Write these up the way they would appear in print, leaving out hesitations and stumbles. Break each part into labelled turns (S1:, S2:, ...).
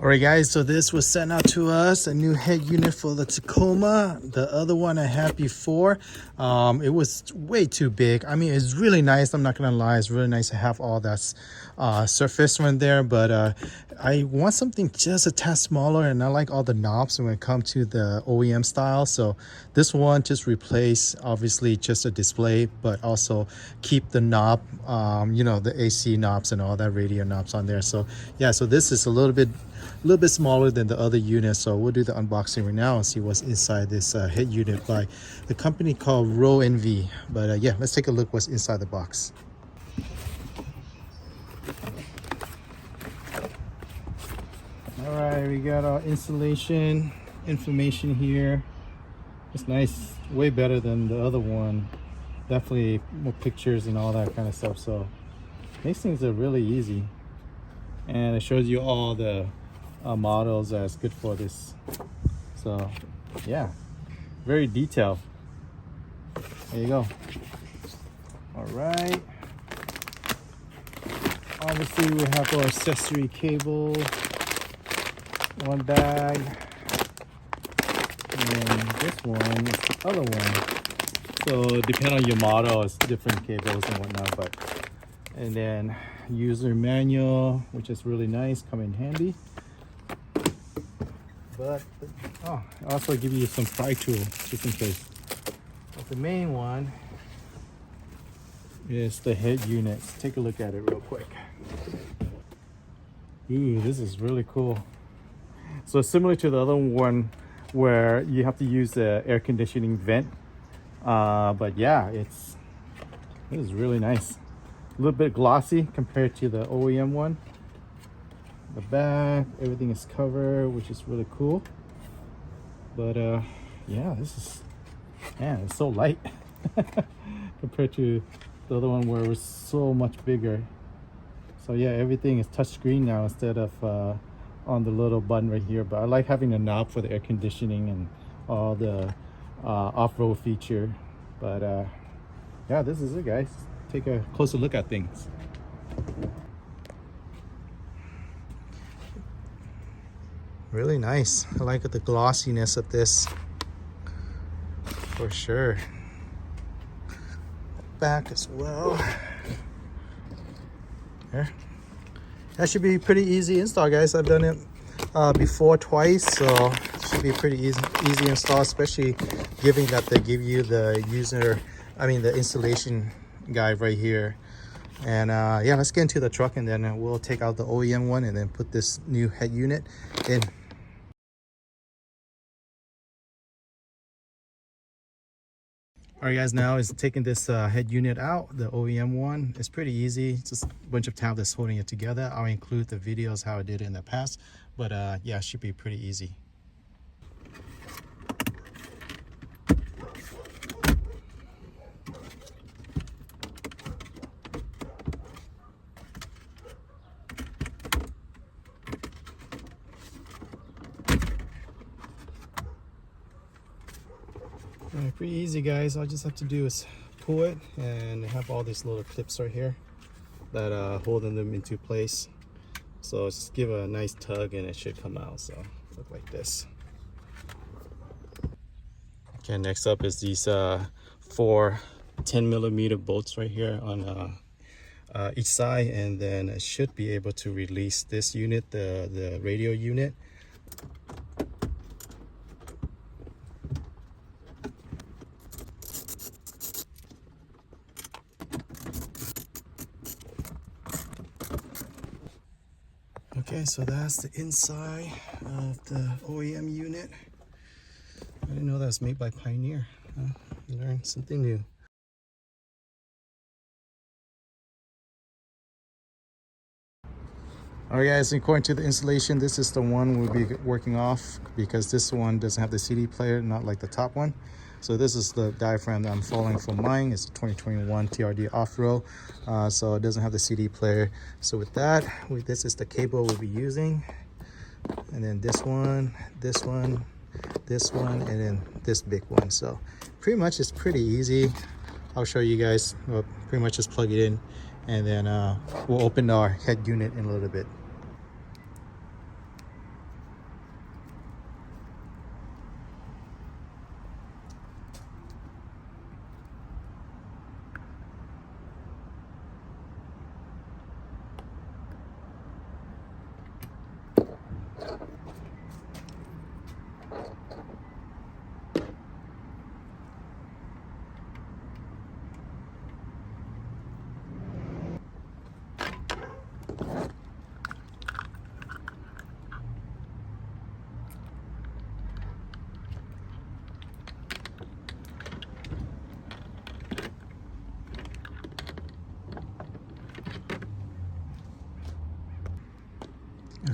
S1: All right, guys, so this was sent out to us, a new head unit for the Tacoma. The other one I had before, it was way too big. I mean, it's really nice. I'm not gonna lie, it's really nice to have all that surface right there, but I want something just a tad smaller, and I like all the knobs when it comes to the OEM style. So this one just replace obviously just a display, but also keep the knob, you know, the AC knobs and all that radio knobs on there. So yeah, so this is a little bit smaller than the other unit. So we'll do the unboxing right now and see what's inside this head unit by the company called Roadanvi. But yeah, let's take a look what's inside the box. All right, we got our installation information here. It's nice, way better than the other one. Definitely more pictures and all that kind of stuff. So these things are really easy, and it shows you all the models that's good for this. So yeah, very detailed. There you go. All right, obviously we have our accessory cable, one bag, and this one is the other one. So depending on your model, it's different cables and whatnot. But and then user manual, which is really nice, come in handy. But oh, I also give you some pry tool just in case. But the main one is the head unit. Let's take a look at it real quick. Ooh, this is really cool. So similar to the other one where you have to use the air conditioning vent. But yeah, this is really nice. A little bit glossy compared to the OEM one. The back, everything is covered, which is really cool. But yeah, this is, man, it's so light compared to the other one where it was so much bigger. So yeah, everything is touchscreen now instead of on the little button right here. But I like having a knob for the air conditioning and all the off-road feature. But yeah, this is it, guys. Take a closer look at things. Really nice. I like the glossiness of this for sure. Back as well. There. That should be pretty easy install, guys. I've done it before twice, so it should be pretty easy install, especially given that they give you the the installation guide right here. And yeah, let's get into the truck, and then we'll take out the OEM one and then put this new head unit in. All right, guys, now is taking this head unit out, the OEM one. It's pretty easy. It's just a bunch of tabs that's holding it together. I'll include the videos how I did it in the past, but yeah, it should be pretty easy. Pretty easy, guys. All I just have to do is pull it, and have all these little clips right here that holding them into place. So just give a nice tug and it should come out. So look like this. Okay, next up is these 4 10mm bolts right here on each side, and then it should be able to release this unit, the radio unit. Okay, so that's the inside of the OEM unit. I didn't know that was made by Pioneer. You learned something new. Alright, guys, according to the installation, this is the one we'll be working off, because this one doesn't have the CD player, not like the top one. So this is the diaphragm that I'm following for mine. It's a 2021 TRD off-road, so it doesn't have the CD player. So with that, this is the cable we'll be using. And then this one, this one, this one, and then this big one. So pretty much it's pretty easy. I'll show you guys. We'll pretty much just plug it in, and then we'll open our head unit in a little bit.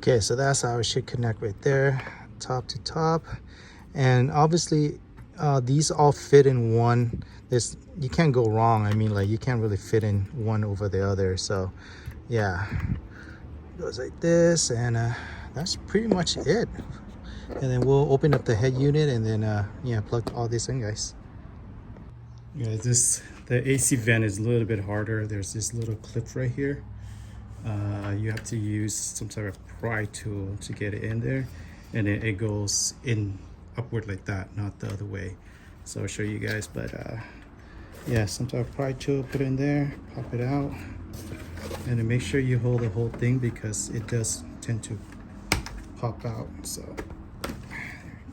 S2: Okay, so that's how it should connect right there, top to top. And obviously these all fit in one. This, you can't go wrong. I mean, like, you can't really fit in one over the other. So yeah, goes like this, and that's pretty much it. And then we'll open up the head unit and then yeah, plug all this in, guys.
S1: Yeah, the AC vent is a little bit harder. There's this little clip right here. You have to use some sort of pry tool to get it in there, and then it goes in upward like that, not the other way. So I'll show you guys, but yeah, some sort of pry tool, put it in there, pop it out, and then make sure you hold the whole thing because it does tend to pop out. So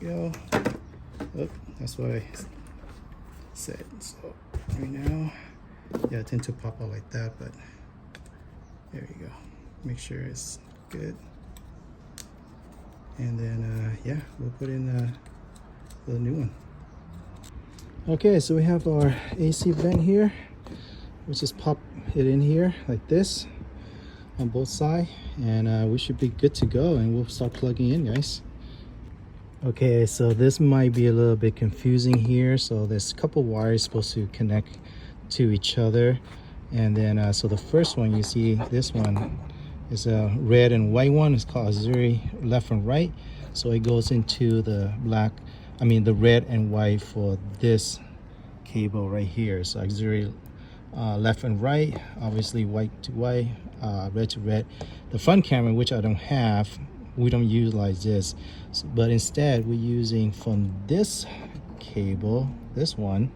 S1: there you go. Oh, that's what I said. So right now, yeah, I tend to pop out like that, but there you go. Make sure it's good. And then yeah, we'll put in the new one.
S2: Okay, so we have our AC vent here. We'll just pop it in here like this on both sides, and we should be good to go, and we'll start plugging in, guys. Okay, so this might be a little bit confusing here. So there's a couple wires supposed to connect to each other, and then so the first one, you see this one is a red and white one. It's called auxiliary left and right. So it goes into the the red and white for this cable right here. So auxiliary left and right, obviously white to white, red to red. The front camera, which I don't have, we don't utilize this, but instead we're using from this cable, this one.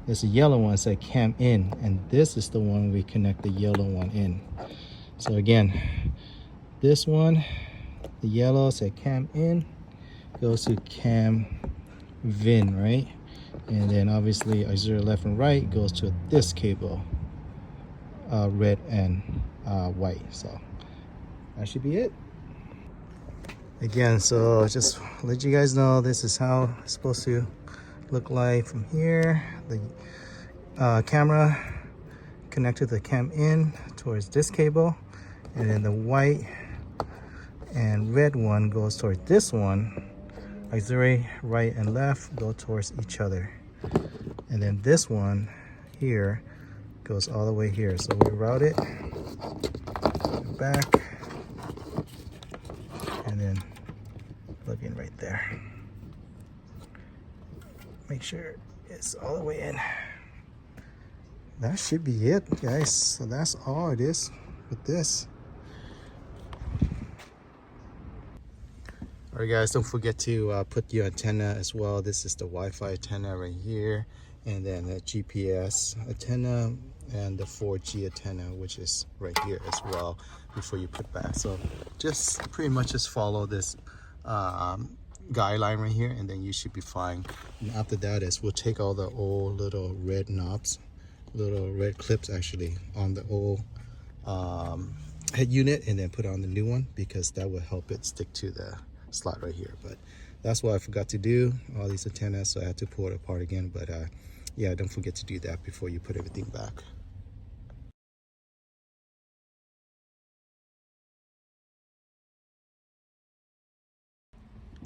S2: There's a yellow one that cam in, and this is the one we connect the yellow one in. So again, this one, the yellow said cam in, goes to cam VIN, right? And then obviously auxiliary left and right goes to this cable, red and white. So that should be it. Again, so just let you guys know, this is how it's supposed to look like from here. The camera connected the cam in towards this cable, and then the white and red one goes towards this one. Auxiliary right and left go towards each other, and then this one here goes all the way here. So we route it back and then plug in right there. Make sure it's all the way in. That should be it, guys. So that's all it is with this. Alright guys, don't forget to put your antenna as well. This is the Wi-Fi antenna right here, and then the GPS antenna and the 4G antenna, which is right here as well, before you put back. So just pretty much just follow this guideline right here, and then you should be fine. And after that is we'll take all the old little red knobs, little red clips actually, on the old head unit, and then put on the new one, because that will help it stick to the slot right here. But that's what I forgot to do, all these antennas, so I had to pull it apart again. But yeah, don't forget to do that before you put everything back.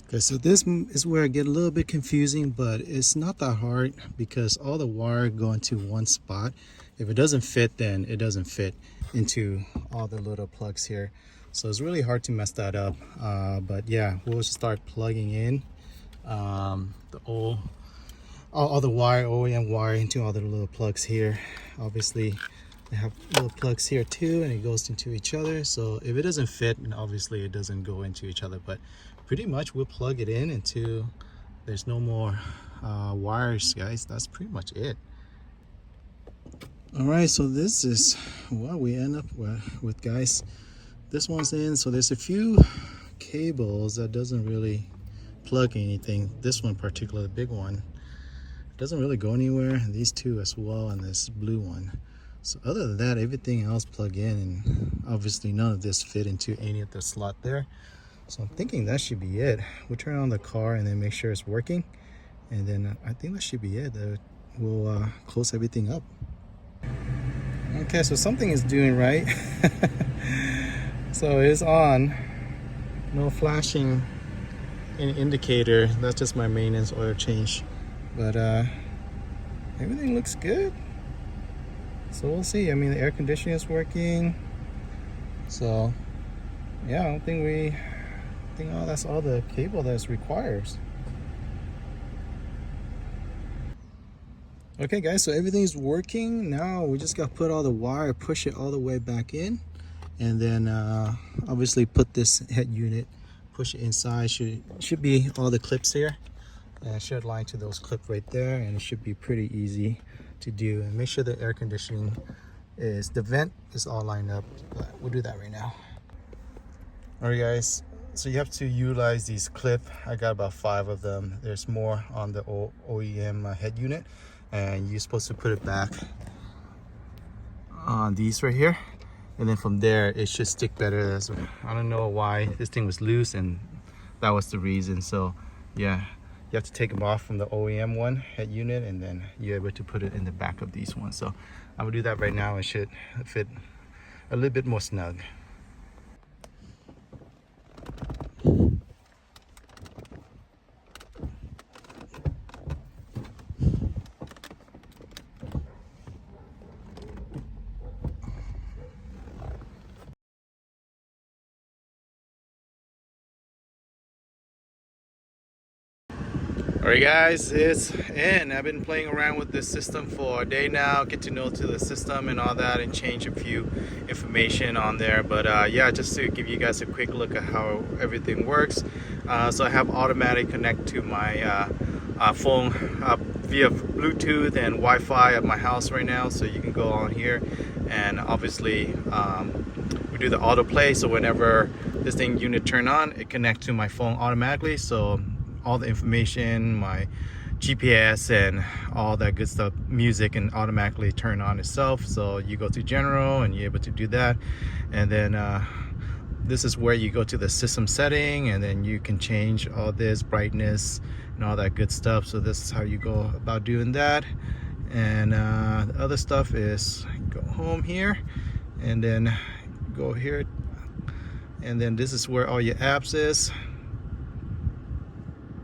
S2: Okay, so this is where I get a little bit confusing, but it's not that hard because all the wire go into one spot. If it doesn't fit, then it doesn't fit into all the little plugs here. So it's really hard to mess that up. But yeah, we'll start plugging in all the wire, OEM wire, into all the little plugs here. Obviously, they have little plugs here too, and it goes into each other. So if it doesn't fit, and obviously it doesn't go into each other, but pretty much we'll plug it in until there's no more wires, guys. That's pretty much it. All right, so this is what we end up with, guys. This one's in, so there's a few cables that doesn't really plug anything. This one particularly, the big one, doesn't really go anywhere. These two as well, and this blue one. So other than that, everything else plug in, and obviously none of this fit into any of the slot there. So I'm thinking that should be it. We'll turn on the car and then make sure it's working, and then I think that should be it. We'll close everything up. Okay, so something is doing right. So it's on. No flashing any indicator. That's just my maintenance oil change. But everything looks good. So we'll see. I mean, the air conditioning is working. So yeah, I don't think that's all the cable that requires. Okay guys, so everything's working. Now we just got to put all the wire, push it all the way back in, and then obviously put this head unit, push it inside. Should be all the clips here, and it should line to those clips right there, and it should be pretty easy to do. And make sure the air conditioning the vent is all lined up, but we'll do that right now. All right guys, so you have to utilize these clips. I got about 5 of them. There's more on the OEM head unit, and you're supposed to put it back on these right here, and then from there it should stick better. I don't know why this thing was loose, and that was the reason. So yeah, you have to take them off from the OEM one head unit, and then you're able to put it in the back of these ones. So I'm gonna do that right now. It should fit a little bit more snug. Alright guys, it's in. I've been playing around with this system for a day now, get to know to the system and all that, and change a few information on there. But yeah, just to give you guys a quick look at how everything works. So I have automatic connect to my phone via Bluetooth and Wi-Fi at my house right now. So you can go on here, and obviously we do the autoplay. So whenever this thing unit turn on, it connects to my phone automatically. So all the information, my GPS and all that good stuff, music, and automatically turn on itself. So you go to general and you're able to do that, and then this is where you go to the system setting, and then you can change all this brightness and all that good stuff. So this is how you go about doing that. And the other stuff is go home here, and then go here, and then this is where all your apps is.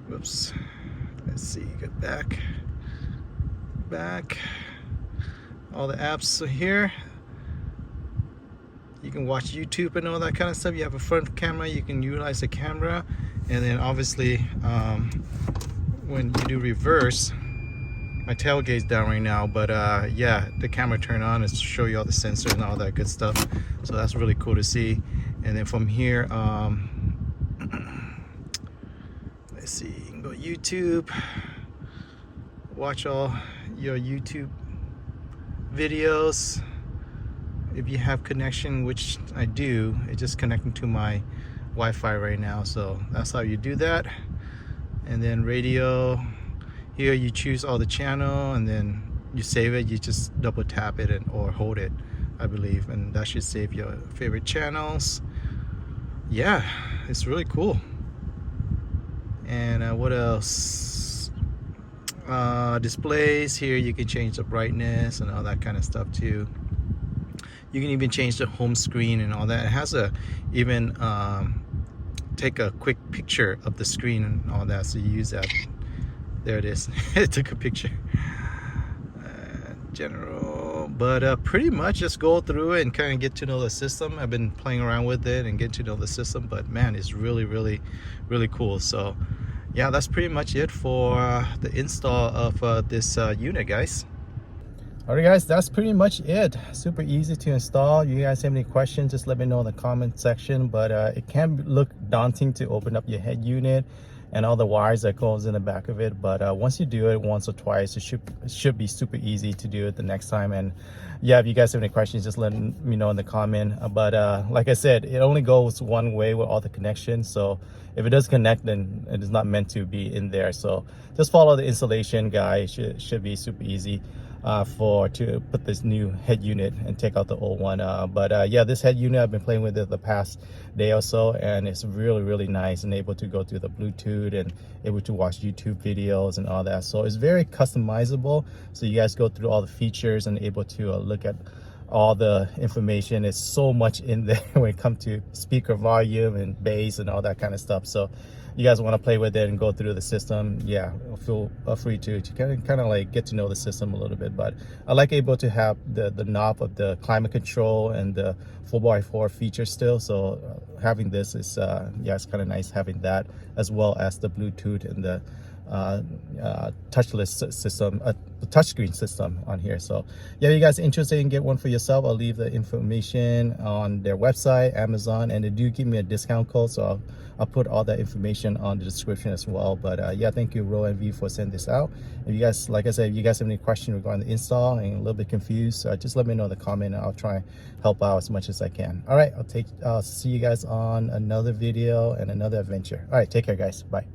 S2: Whoops, let's see, get back, all the apps are here. You can watch YouTube and all that kind of stuff. You have a front camera, you can utilize the camera, and then obviously when you do reverse, my tailgate's down right now, but yeah, the camera turn on is to show you all the sensors and all that good stuff. So that's really cool to see. And then from here, let's see, you can go YouTube, watch all your YouTube videos. If you have connection, which I do, it's just connecting to my Wi-Fi right now. So that's how you do that. And then radio, here you choose all the channel, and then you save it. You just double tap it or hold it, I believe, and that should save your favorite channels. Yeah, it's really cool. And what else? Displays here, you can change the brightness and all that kind of stuff too. You can even change the home screen and all that. It has even take a quick picture of the screen and all that, so you use that. There it is. It took a picture. General, but pretty much just go through it and kind of get to know the system. I've been playing around with it and get to know the system, but man, it's really cool. So yeah, that's pretty much it for the install of this unit, guys. All right guys, that's pretty much it. Super easy to install. You guys have any questions, just let me know in the comment section. But it can look daunting to open up your head unit and all the wires that goes in the back of it, but once you do it once or twice, it should be super easy to do it the next time. And yeah, if you guys have any questions, just let me know in the comment. But like I said, it only goes one way with all the connections, so if it does connect, then it is not meant to be in there. So just follow the installation guide. Should be super easy to put this new head unit and take out the old one. But yeah, this head unit I've been playing with it the past day or so, and it's really nice and able to go through the Bluetooth and able to watch YouTube videos and all that. So it's very customizable, so you guys go through all the features and able to look at
S1: all the information. Is so much in there when it comes to speaker volume and bass and all that kind of stuff. So you guys want to play with it and go through the system, yeah, feel free to kind of like get to know the system a little bit. But I like able to have the knob of the climate control and the 4x4 feature still. So having this is yeah, it's kind of nice having that, as well as the Bluetooth and the touchless system, the touchscreen system on here. So yeah, you guys interested in get one for yourself, I'll leave the information on their website, Amazon, and they do give me a discount code, so I'll put all that information on the description as well. But yeah, thank you Roadanvi for sending this out. If you guys, like I said, if you guys have any questions regarding the install and a little bit confused, just let me know in the comment, and I'll try and help out as much as I can. All right, I'll see you guys on another video and another adventure. All right, take care guys, bye.